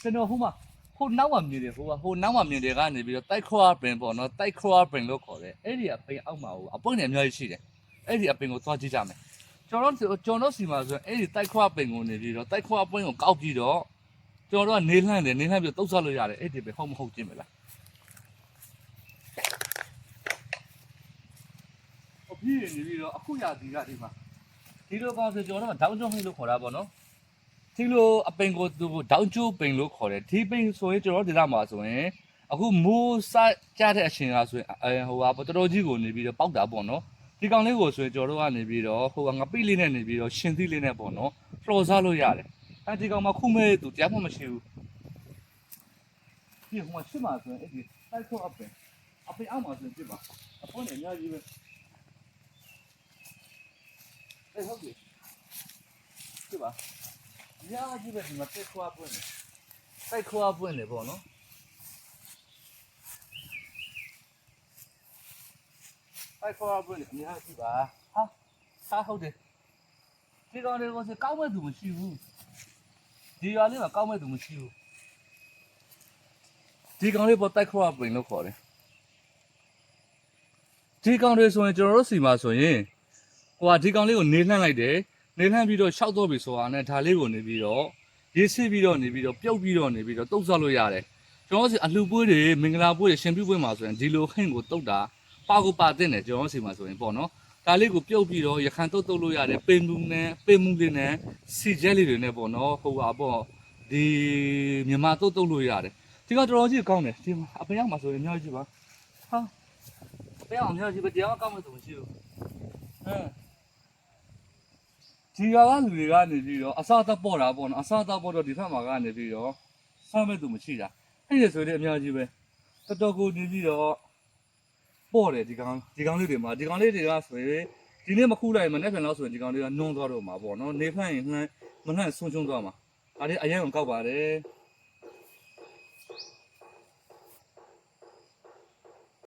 ကျွန်တော်ဟိုနောက်မှာမြင်တယ်ဟိုနောက်မှာမြင်တယ်ကနေပြီးတော့တိုက်ခွာပင်ပေါ့နော်တိုက်ခွာပင်လို့ခေါ်တယ်အဲ့ဒီအပင်အောက်မှာဟိုအပွင့်နေအများကြီးရှိတယ်အဲ့ဒီအပင်ကိုသွားကြည့်ကြမယ်ကျွန်တော်စီမှာဆိုရင်အဲ့ဒီတိုက်ခွာပင်ကိုနေပြီးတော့တိုက်ခွာပင်ကိုကောက်ပြီးတော့ကျွန်တော်တို့ကနေလှမ်းတယ်နေလှမ်းပြီးတုတ်ဆောက်လို့ရတယ်အဲ့ဒီပဲဟုတ်မဟုတ်ကြည့်မလားအပြည့်နေပြီးတော့အခုရဒီကဒီမှာဒီလိုကောင်ဆိုကျွန်တော်တို့ကဒေါင်းကျုံးဟိလို့ခေါ်တာပေါ့နော်ဒီလိုအပင်ကိုသူဒေါင်းကျိုးပင်လို့ခေါ်တယ်ဒီပင်ဆိုရင်ကျွန်တော်ဒေသမှာဆိုရင်အခုမိုးစကြတဲ့အချိန်ကဆိုရင်ဟိုဟာတော်တော်ကြီးကိုနေပြီးတော့ပေါက်တာပေါ့နော်ဒီကောင်လေးကိုဆိုရင်ကျွန်တော်တို့ကနေပြီးတော့ဟိုငပိလေးနဲ့နေပြီးတော့ရှင်သီးလေးနဲ့ပေါ့နော်လှော်စားလို့ရတယ်အဲဒီကောင်မှာခုမဲ့သူတရားမှမရှိဘူးဒီဟိုမှာရှိမှဆိုရင်အဲ့ဒီတိုက်ခေါ်အပင်အောက်မှာဆိုရင်ပြပါအပွင့်နေအများကြီးပဲအဲ့ဟုတ်ပြီပြပါအများကြီးပဲဒီမှာတိုက်ခေါ်အပွင့်နေတိုက်ခေါ်အပွင့်နေပေါ့နော်တိုက်ခေါ်အပွင့်နေအများကြီးပါဟာဟုတ်တယ်ဒီကောင်လေးကိုစကောက်မဲ့သူမရှိဘူးဒီရွာလေးမှာကောက်မဲ့သူမရှိဘူးဒီကောင်လေးပေါ်တိုက်ခေါ်အပွင့်လို့ခေါ်တယ်ဒီကောင်တွေဆိုရင်ကျွန်တော်တို့စီမှာဆိုရင်ဟိုဒီကောင်လေးကိုနေလှမ်းလိုက်တယ်နေလှမ်းပြီးတော့ရှောက်တော့ပြီဆိုတာနဲ့ဒါလေးကိုနေပြီးတော့ရေးစစ်ပြီးတော့နေပြီးတော့ပြုတ်ပြီးတော့နေပြီးတော့တုတ်ဆောက်လို့ရတယ်ကျွန်တော်စီအလှပွေးတွေမင်္ဂလာပွေးတွေရှင်ပြုပွေးမှာဆိုရင်ဒီလိုဟင့်ကိုတုတ်တာပါကိုပါတဲ့နဲ့ကျွန်တော်စီမှာဆိုရင်ပေါ့နော်ဒါလေးကိုပြုတ်ပြီးတော့ရခန်တုတ်လို့ရတယ်ပေမှုနဲ့စီကျဲလေးတွေနဲ့ပေါ့နော်ဟိုပါပေါ့ဒီမြန်မာတုတ်လို့ရတယ်ဒီကတော်တော်ကြီးကောင်းတယ်ဒီအပင်ရောက်မှာဆိုရင်အများကြီးပါဟာအပင်အောင်အများကြီးပဲတရားကောင်းမှဆိုမရှိဘူးဒီကလူတွေကနေပြီးတော့အစားအသောက်ပေါ်တာပေါ့နော်အစားအသောက်ပေါ်တော့ဒီဖက်မှာကနေပြီးတော့စားမဲ့သူမရှိတာအဲ့ဒီဆိုရင်အများကြီးပဲတော်တော်ကိုနေပြီးတော့ပေါ်တယ်ဒီကောင်လေးတွေမှာဒီကောင်လေးတွေကဆိုရင်ဒီနေ့မခုလိုက်မနေ့ပြန်တော့ဆိုရင်ဒီကောင်လေးကနှုံးသွားတော့မှာပေါ့နော်နေဖက်ရင်မနှက်ဆုံးရှုံးသွားမှာဒါလေးအရင်ကကောက်ပါတယ်